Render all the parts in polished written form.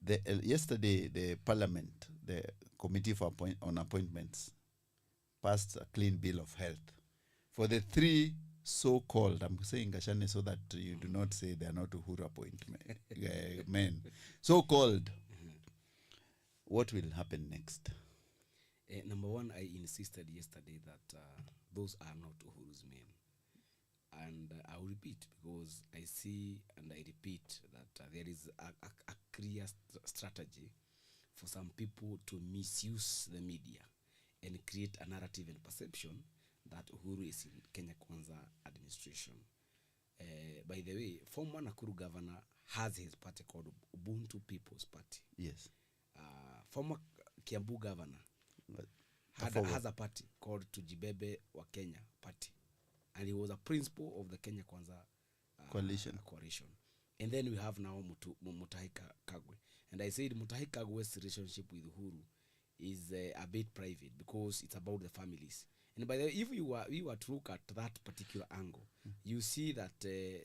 Yesterday, the Parliament, the Committee for on Appointments, passed a clean bill of health for the three so-called, I'm saying Gashane so that you do not say they are not Uhuru appointment men, so-called. What will happen next? Number one, I insisted yesterday that those are not Uhuru's men. And I will repeat, because I see and I repeat that there is a clear strategy for some people to misuse the media and create a narrative and perception that Uhuru is in Kenya Kwanza administration. By the way, former Nakuru governor has his party called Ubuntu People's Party. Yes. Former Kiambu governor has a party called Tujibebe wa Kenya Party. And he was a principal of the Kenya Kwanza coalition. And then we have now Mutahi Kagwe. And I said Mutahi Kagwe's relationship with Uhuru is a bit private because it's about the families. And by the way, if you were to look at that particular angle, you see that the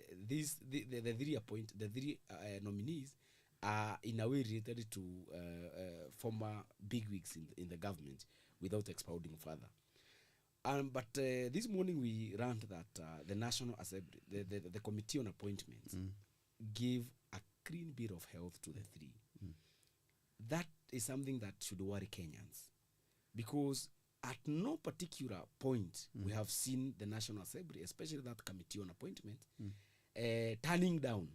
three nominees are in a way related to former bigwigs in the government without expounding further. But this morning we learned that the National Assembly, the Committee on Appointments, gave a clean bill of health to the three. That is something that should worry Kenyans, because at no particular point we have seen the National Assembly, especially that Committee on Appointment, turning down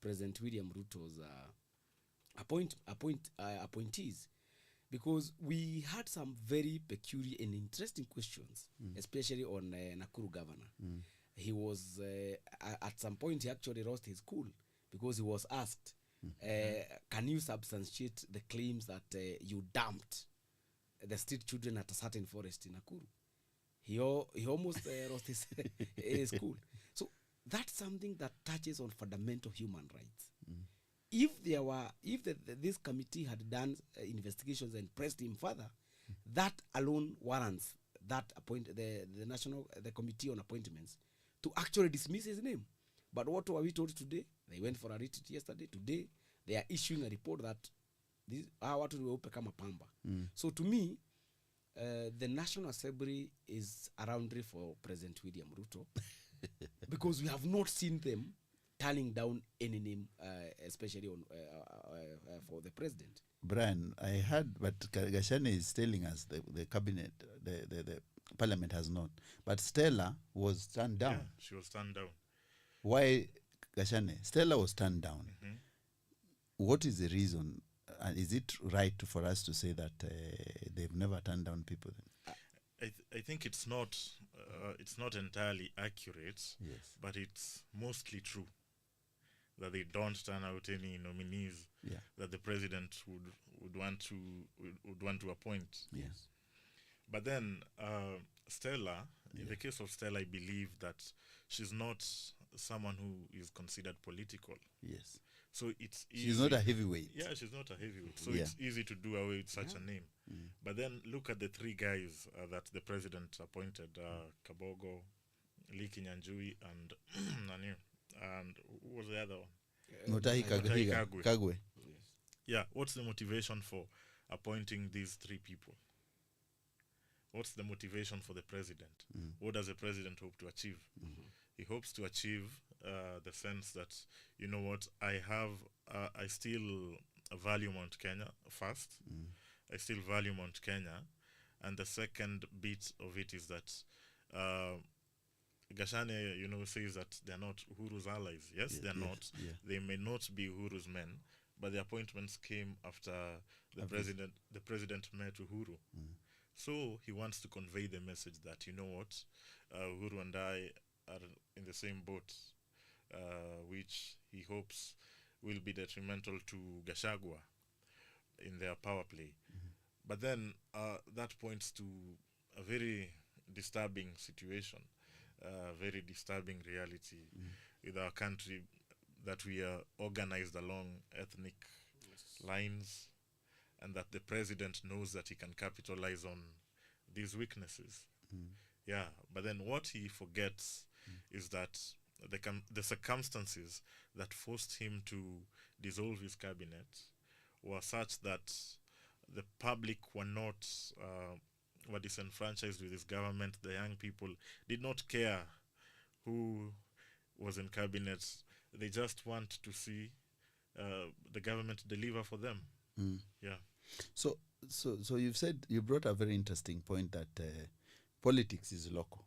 President William Ruto's appointees. Because we had some very peculiar and interesting questions, especially on Nakuru governor. He was, at some point, he actually lost his cool because he was asked, can you substantiate the claims that you dumped the street children at a certain forest in Nakuru? He almost lost his cool. So that's something that touches on fundamental human rights. If this committee had done investigations and pressed him further, that alone warrants that the Committee on Appointments to actually dismiss his name. But what were we told today? They went for a retreat yesterday. Today, they are issuing a report that watu weupe kama pamba. So to me, the National Assembly is a roundry for President William Ruto because we have not seen them turning down any name, especially on for the president. Brian, I heard, but Gashane is telling us the cabinet, the parliament has not. But Stella was turned down. Yeah, she was turned down. Why, Gashane? Stella was turned down. What is the reason? And is it right for us to say that they've never turned down people? I think it's not entirely accurate, yes, but it's mostly true that they don't turn out any nominees that the president would want to appoint. Yes. But then Stella, in the case of Stella, I believe that she's not someone who is considered political. Yes. So it's easy. She's not a heavyweight. Yeah, she's not a heavyweight. So it's easy to do away with such a name. But then look at the three guys that the president appointed, Kabogo, Lee Kinyanjui, and Nani. And who was the other one? Mutahi Kagwe. Yes. Yeah, what's the motivation for appointing these three people? What's the motivation for the president? What does the president hope to achieve? He hopes to achieve the sense that, you know what, I still value Mount Kenya first. I still value Mount Kenya. And the second bit of it is that Gashane, says that they're not Uhuru's allies. Yes, they're not. Yeah. They may not be Uhuru's men, but the appointments came after the president met Uhuru. So he wants to convey the message that, you know what, Uhuru and I are in the same boat, which he hopes will be detrimental to Gachagua in their power play. But then that points to a very disturbing situation, very disturbing reality with our country, that we are organized along ethnic lines, and that the president knows that he can capitalize on these weaknesses. Yeah, but then what he forgets is that the circumstances that forced him to dissolve his cabinet were such that the public were not were disenfranchised with his government. The young people did not care who was in cabinet. They just want to see the government deliver for them. Yeah. So you've said, you brought a very interesting point that politics is local,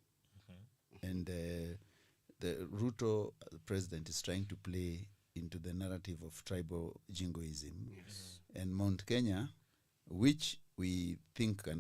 and the Ruto president is trying to play into the narrative of tribal jingoism, and Mount Kenya, which we think and